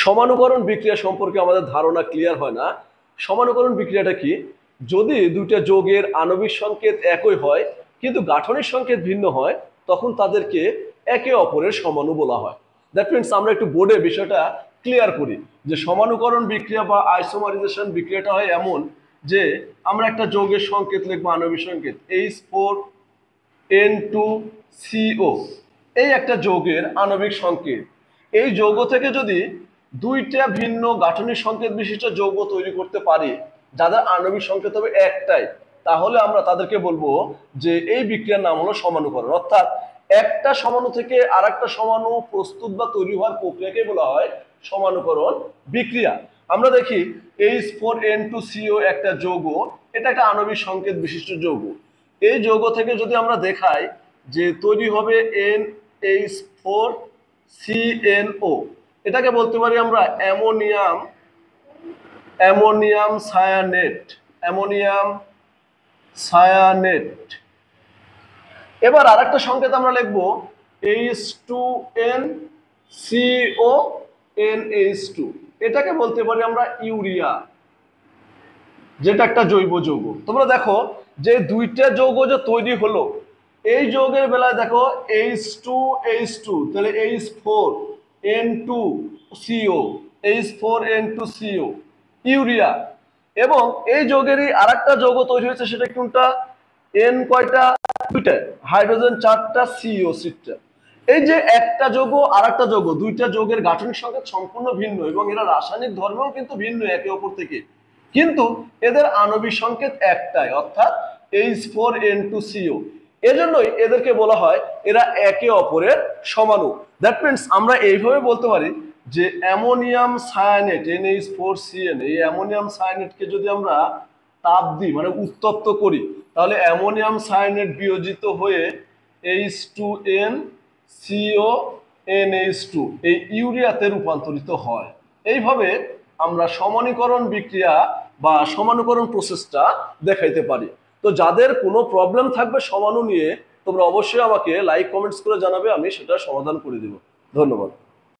সমানুকরণ বিক্রিয়া সম্পর্কে আমাদের ধারণা ক্লিয়ার হয় না। সমানুকরণ বিক্রিয়াটা কি? যদি দুইটা যৌগের আণবিক সংকেত একই হয় কিন্তু গাঠনিক সংকেত ভিন্ন হয়, তখন তাদেরকে একে অপরের সমাণু বলা হয়। দ্যাট মিনস আমরা একটু বোর্ডে বিষয়টা ক্লিয়ার করি যে সমানুকরণ বিক্রিয়া বা আইসোমারাইজেশন বিক্রিয়াটা হয় এমন যে আমরা একটা যৌগের সংকেত লিখবো, আণবিক সংকেত H4N2CO, এই একটা যৌগের আণবিক সংকেত। এই যৌগ থেকে যদি দুইটা ভিন্ন গাঠনিক সংকেত বিশিষ্ট যৌগ তৈরি করতে পারি যাদের আণবিক সংকেত হবে একটাই, তাহলে আমরা তাদেরকে বলবো যে এই বিক্রিয়ার নাম হলো সমানুকরণ। অর্থাৎ একটা সমাণু থেকে আর একটা সমাণু প্রস্তুত বা তৈরি হওয়ার প্রক্রিয়াকে বলা হয় সমানুকরণ বিক্রিয়া। আমরা দেখি H4N2CO একটা যৌগ, এটা একটা আণবিক সংকেত বিশিষ্ট যৌগ। এই যৌগ থেকে যদি আমরা দেখাই যে তৈরি হবে NH4CNO, এটাকে বলতে পারি আমরা অ্যামোনিয়াম সায়ানেট। এবার আরেকটা সংকেত আমরা লিখবো H2NCONH2, এটাকে বলতে পারি আমরা ইউরিয়া, যেটা একটা জৈব যৌগ। তোমরা দেখো যে দুইটা যৌগ যে তৈরি হলো, এই যৌগের বেলায় দেখো H2H2, তাহলে H4N2CO ইউরিয়া। এবং এই যৌগেরই আরেকটা যৌগ তৈরি হয়েছে, সেটা কোনটা? N কয়টা? দুইটা, হাইড্রোজেন 4টা, CO 6টা। এই যে একটা যৌগ আর একটা যৌগ, দুইটা যৌগের গাঠনিক সংকেত সম্পূর্ণ ভিন্ন এবং এরা রাসায়নিক ধর্মেও কিন্তু ভিন্ন একে অপর থেকে, কিন্তু এদের আণবিক সংকেত একটাই, অর্থাৎ H4N2CO। এজন্যই এদেরকে বলা হয় এরা একে অপরের সমাণু। দ্যাট মিনস আমরা এইভাবে বলতে পারি যে অ্যামোনিয়াম সায়ানেট NH4CN, এই অ্যামোনিয়াম সায়ানেটকে যদি আমরা তাপ দিই মানে উত্তপ্ত করি, তাহলে অ্যামোনিয়াম সায়ানেট বিয়োজিত হয়ে H2NCONH2 এই ইউরিয়াতে রূপান্তরিত হয়। এইভাবে আমরা সমানুকরণ বিক্রিয়া বা সমানুকরণ প্রসেসটা দেখাইতে পারি। তো যাদের কোনো প্রবলেম থাকবে সমাণু নিয়ে, তোমরা অবশ্যই আমাকে লাইক কমেন্টস করে জানাবে, আমি সেটা সমাধান করে দেব। ধন্যবাদ।